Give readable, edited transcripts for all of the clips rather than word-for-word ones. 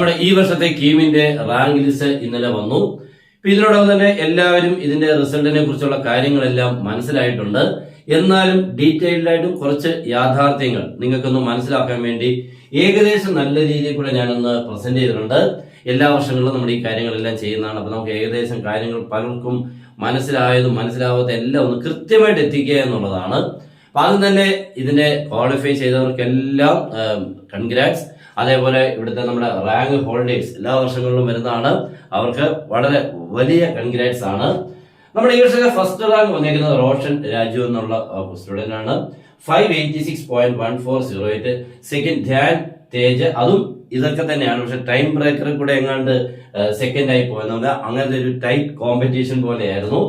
നമ്മുടെ ഈ വർഷത്തെ കീമിന്റെ റാങ്ക് ലിസ്റ്റ് ഇന്നലെ വന്നു. ഇതിനോടൊപ്പം തന്നെ എല്ലാവരും ഇതിന്റെ റിസൾട്ടിനെ കുറിച്ചുള്ള കാര്യങ്ങളെല്ലാം മനസ്സിലായിട്ടുണ്ട്. എന്നാലും ഡീറ്റെയിൽഡ് ആയിട്ടും കുറച്ച് യാഥാർത്ഥ്യങ്ങൾ നിങ്ങൾക്കൊന്ന് മനസ്സിലാക്കാൻ വേണ്ടി ഏകദേശം നല്ല രീതിയിൽ കൂടെ ഞാനൊന്ന് പ്രസന്റ് ചെയ്തിട്ടുണ്ട്. എല്ലാ വർഷങ്ങളിലും നമ്മൾ ഈ കാര്യങ്ങളെല്ലാം ചെയ്യുന്നതാണ്. അപ്പൊ നമുക്ക് ഏകദേശം കാര്യങ്ങൾ പലർക്കും മനസ്സിലായതും മനസ്സിലാവാത്ത എല്ലാം ഒന്ന് കൃത്യമായിട്ട് എത്തിക്കുക എന്നുള്ളതാണ്. അപ്പൊ ആദ്യം തന്നെ ഇതിന്റെ ക്വാളിഫൈ ചെയ്തവർക്കെല്ലാം കൺഗ്രാറ്റ്സ്. അതേപോലെ ഇവിടുത്തെ നമ്മുടെ റാങ്ക് ഹോൾഡേഴ്സ് എല്ലാ വർഷങ്ങളിലും വരുന്നതാണ്, അവർക്ക് വളരെ വലിയ കൺഗ്രാറ്റ്സ് ആണ്. നമ്മുടെ ഈ വർഷത്തെ ഫസ്റ്റ് റാങ്ക് വന്നിരിക്കുന്നത് റോഷൻ രാജു എന്നുള്ള സ്റ്റുഡന്റ് ആണ്. 586.1408. സെക്കൻഡ് ധ്യാൻ തേജ്, അതും ഇതൊക്കെ തന്നെയാണ്. പക്ഷെ ടൈം ബ്രേക്കറിൽ കൂടെ എങ്ങാണ്ട് സെക്കൻഡ് ആയി പോയെന്നുണ്ട്. അങ്ങനത്തെ ഒരു ടൈറ്റ് കോമ്പറ്റീഷൻ പോലെയായിരുന്നു.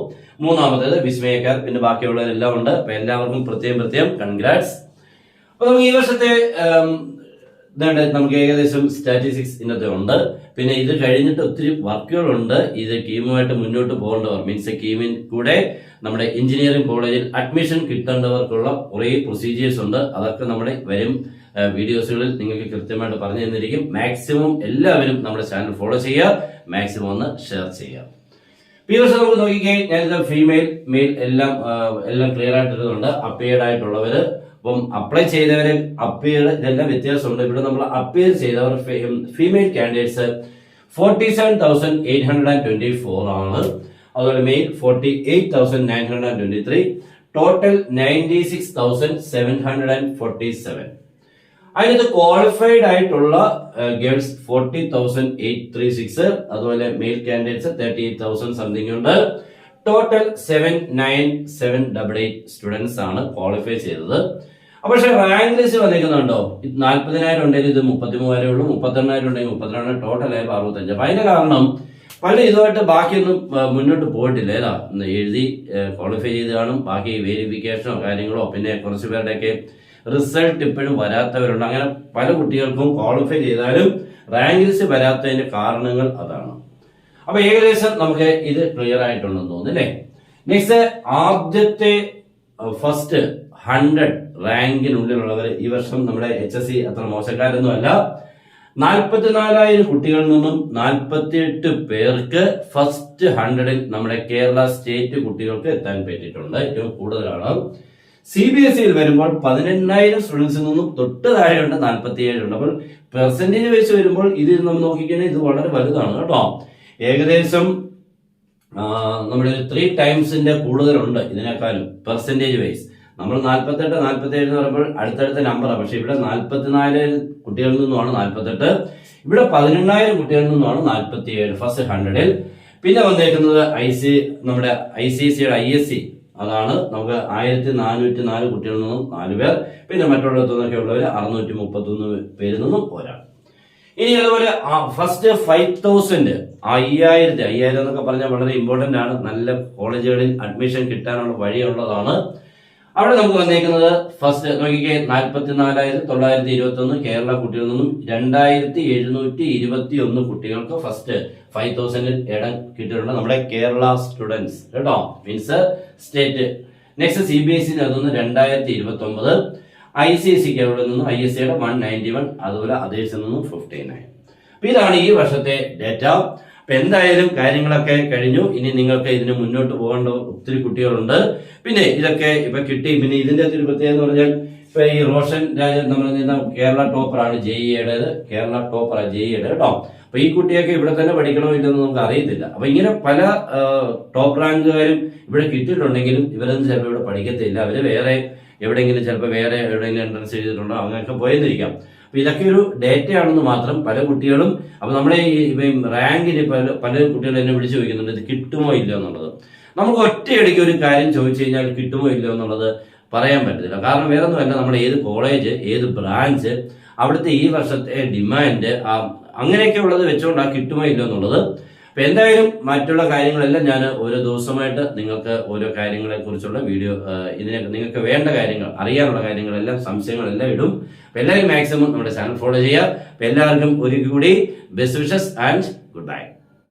മൂന്നാമത്തേത് വിസ്മയക്കാർ, പിന്നെ ബാക്കിയുള്ളവരെല്ലാം ഉണ്ട്. അപ്പൊ എല്ലാവർക്കും പ്രത്യേകം കൺഗ്രാറ്റ്സ്. അപ്പൊ നമുക്ക് ഈ വർഷത്തെ നമുക്ക് ഏകദേശം സ്റ്റാറ്റിസ്റ്റിക്സ് ഇന്നത്തെ ഉണ്ട്. പിന്നെ ഇത് കഴിഞ്ഞിട്ട് ഒത്തിരി വർക്കുകളുണ്ട്. ഇത് കീമുമായിട്ട് മുന്നോട്ട് പോകേണ്ടവർ, മീൻസ് കീമിൻ കൂടെ നമ്മുടെ എഞ്ചിനീയറിംഗ് കോളേജിൽ അഡ്മിഷൻ കിട്ടേണ്ടവർക്കുള്ള കുറെ പ്രൊസീജിയേഴ്സ് ഉണ്ട്. അതൊക്കെ നമ്മുടെ വരും വീഡിയോസുകളിൽ നിങ്ങൾക്ക് കൃത്യമായിട്ട് പറഞ്ഞു തന്നിരിക്കും. മാക്സിമം എല്ലാവരും നമ്മുടെ ചാനൽ ഫോളോ ചെയ്യുക, മാക്സിമം ഒന്ന് ഷെയർ ചെയ്യുക. ഈ വർഷം നമുക്ക് നോക്കിക്കേ, ഞാനിത് ഫീമെയിൽ മെയിൽ എല്ലാം ക്ലിയർ ആയിട്ടിരുന്നുണ്ട്. അപ്പിയർഡ് ആയിട്ടുള്ളവര്, അപ്പം അപ്ലൈ ചെയ്തവര് അപ്പിയർ ഇതെല്ലാം വ്യത്യാസമുണ്ട്. ഇവിടെ നമ്മൾ അപ്പിയർ ചെയ്തവർ ഫീമെയിൽ കാൻഡിഡേറ്റ്സ് 47,824 ആണ്. അതുപോലെ മെയിൽ 48,923. ടോട്ടൽ 96,747. അതിനകത്ത് ക്വാളിഫൈഡ് ആയിട്ടുള്ള ഗേൾസ് 40,836. അതുപോലെ മെയിൽ കാൻഡിഡേറ്റ്സ് 38,000 സംതിങ് ഉണ്ട്. ടോട്ടൽ 79788 സ്റ്റുഡൻസ് ആണ് ക്വാളിഫൈ ചെയ്തത്. പക്ഷെ റാങ്ക് ലിസ്റ്റ് വന്നിരിക്കുന്നുണ്ടോ, 40,000 ഉണ്ടെങ്കിൽ ഇത് 33,000 ഉള്ളൂ, 38,000 ഉണ്ടെങ്കിൽ 32, ടോട്ടൽ ആയപ്പോൾ 65. അപ്പൊ അതിന്റെ കാരണം പല ഇതുമായിട്ട് ബാക്കിയൊന്നും മുന്നോട്ട് പോയിട്ടില്ല. ഏതാ എഴുതി ക്വാളിഫൈ ചെയ്ത് കാണും, ബാക്കി വെരിഫിക്കേഷനോ കാര്യങ്ങളോ, പിന്നെ കുറച്ച് പേരുടെയൊക്കെ റിസൾട്ട് ഇപ്പോഴും വരാത്തവരുണ്ട്. അങ്ങനെ പല കുട്ടികൾക്കും ക്വാളിഫൈ ചെയ്താലും റാങ്ക് ലിസ്റ്റ് വരാത്തതിന്റെ കാരണങ്ങൾ അതാണ്. അപ്പൊ ഏകദേശം നമുക്ക് ഇത് ക്ലിയർ ആയിട്ടുണ്ടെന്ന് തോന്നുന്നു അല്ലേ. നെക്സ്റ്റ്, ആദ്യത്തെ ഫസ്റ്റ് 100 റാങ്കിനുള്ളിലുള്ളവർ ഈ വർഷം നമ്മുടെ HSC അത്ര മോശക്കാരൊന്നും അല്ല. 44,000 കുട്ടികളിൽ നിന്നും 48 പേർക്ക് ഫസ്റ്റ് 100ൽ നമ്മുടെ കേരള സ്റ്റേറ്റ് കുട്ടികൾക്ക് എത്താൻ പറ്റിയിട്ടുണ്ട്. ഏറ്റവും കൂടുതലാണ്. CBSE വരുമ്പോൾ 18,000 സ്റ്റുഡൻസിൽ നിന്നും തൊട്ട് താഴെയുണ്ട് 47 ഉണ്ട്. അപ്പോൾ പെർസെന്റേജ് വെച്ച് വരുമ്പോൾ ഇത് നമ്മൾ നോക്കിക്കഴിഞ്ഞാൽ ഇത് വളരെ വലുതാണ് കേട്ടോ. ഏകദേശം നമ്മുടെ 3 ടൈംസിന്റെ കൂടുതലുണ്ട് ഇതിനേക്കാളും പെർസെന്റേജ് വൈസ്. നമ്മൾ 48, 47 എന്ന് പറയുമ്പോൾ അടുത്തടുത്ത നമ്പറാണ്. പക്ഷെ ഇവിടെ 44 കുട്ടികളിൽ നിന്നുമാണ് 48, ഇവിടെ 18,000 കുട്ടികളിൽ നിന്നുമാണ് 47 ഫസ്റ്റ് 100ൽ. പിന്നെ വന്നേക്കുന്നത് നമ്മുടെ ICSEയുടെ ISC, അതാണ് നമുക്ക് 1,404 കുട്ടികളിൽ നിന്നും 4 പേർ. പിന്നെ മറ്റുള്ളിടത്തുനിന്നൊക്കെ ഉള്ളവർ 631 പേരിൽ നിന്നും ഒരാൾ. ഇനി അതുപോലെ ഫസ്റ്റ് 5,000 5000 എന്നൊക്കെ പറഞ്ഞാൽ വളരെ ഇമ്പോർട്ടന്റ് ആണ്. നല്ല കോളേജുകളിൽ അഡ്മിഷൻ കിട്ടാനുള്ള വഴിയുള്ളതാണ്. അവിടെ നമുക്ക് വന്നേക്കുന്നത് ഫസ്റ്റ് നോക്കിക്കേ, 44,921 കേരള കുട്ടികളിൽ നിന്നും 2,721 കുട്ടികൾക്ക് ഫസ്റ്റ് 5,000ൽ ഇടം കിട്ടിയിട്ടുണ്ട്. നമ്മുടെ കേരള സ്റ്റുഡൻസ് കേട്ടോ, മീൻസ് സ്റ്റേറ്റ്. നെക്സ്റ്റ് CBSE അതൊന്ന് 2,029. ICSEക്ക് അവിടെ നിന്നും ISCയുടെ 191. അതുപോലെ അതേഴ്സിൽ നിന്നും 59. അപ്പൊ ഇതാണ് ഈ വർഷത്തെ ഡേറ്റ. അപ്പൊ എന്തായാലും കാര്യങ്ങളൊക്കെ കഴിഞ്ഞു. ഇനി നിങ്ങൾക്ക് ഇതിന് മുന്നോട്ട് പോകേണ്ട ഒത്തിരി കുട്ടികളുണ്ട്. പിന്നെ ഇതൊക്കെ ഇപ്പൊ കിട്ടി. പിന്നെ ഇതിന്റെ ഒരു പ്രത്യേകത എന്ന് പറഞ്ഞാൽ ഇപ്പൊ ഈ റോഷൻ രാജൻ നമ്മൾ കേരള ടോപ്പറാണ്, JEAയുടേത് കേരള ടോപ്പറാണ് JEAയുടെ കേട്ടോ. അപ്പൊ ഈ കുട്ടിയൊക്കെ ഇവിടെ തന്നെ പഠിക്കണോ ഇല്ലെന്ന് നമുക്ക് അറിയത്തില്ല. അപ്പൊ ഇങ്ങനെ പല ടോപ്പ് റാങ്കുകാരും ഇവിടെ കിട്ടിയിട്ടുണ്ടെങ്കിലും ഇവരൊന്നും ചിലപ്പോൾ ഇവിടെ പഠിക്കത്തില്ല. അവര് വേറെ എവിടെയെങ്കിലും ചിലപ്പോൾ വേറെ എവിടെയെങ്കിലും എൻട്രൻസ് ചെയ്തിട്ടുണ്ടോ, അങ്ങനെയൊക്കെ പോയെന്നിരിക്കാം. അപ്പൊ ഇതൊക്കെ ഒരു ഡേറ്റയാണെന്ന് മാത്രം. പല കുട്ടികളും അപ്പൊ നമ്മുടെ ഈ റാങ്കിന് പല കുട്ടികളും എന്നെ വിളിച്ചു ചോദിക്കുന്നുണ്ട് ഇത് കിട്ടുമോ ഇല്ലയോ എന്നുള്ളത്. നമുക്ക് ഒറ്റയടിക്ക് ഒരു കാര്യം ചോദിച്ചു കഴിഞ്ഞാൽ കിട്ടുമോ ഇല്ലയോ എന്നുള്ളത് പറയാൻ പറ്റത്തില്ല. കാരണം വേറെ ഒന്നുമല്ല, നമ്മുടെ ഏത് കോളേജ്, ഏത് ബ്രാഞ്ച്, അവിടുത്തെ ഈ വർഷത്തെ ഡിമാൻഡ്, അങ്ങനെയൊക്കെ ഉള്ളത് വെച്ചുകൊണ്ടാണ് കിട്ടുമോ ഇല്ലയോ എന്നുള്ളത്. അപ്പൊ എന്തായാലും മറ്റുള്ള കാര്യങ്ങളെല്ലാം ഞാൻ ഓരോ ദിവസമായിട്ട് നിങ്ങൾക്ക് ഓരോ കാര്യങ്ങളെ കുറിച്ചുള്ള വീഡിയോ, ഇതിനെ നിങ്ങൾക്ക് വേണ്ട കാര്യങ്ങൾ, അറിയാനുള്ള കാര്യങ്ങളെല്ലാം, സംശയങ്ങളെല്ലാം ഇടും. അപ്പൊ എല്ലാവരും മാക്സിമം നമ്മുടെ ചാനൽ ഫോളോ ചെയ്യുക. അപ്പൊ എല്ലാവർക്കും ഒരിക്കൽ കൂടി best wishes and good bye.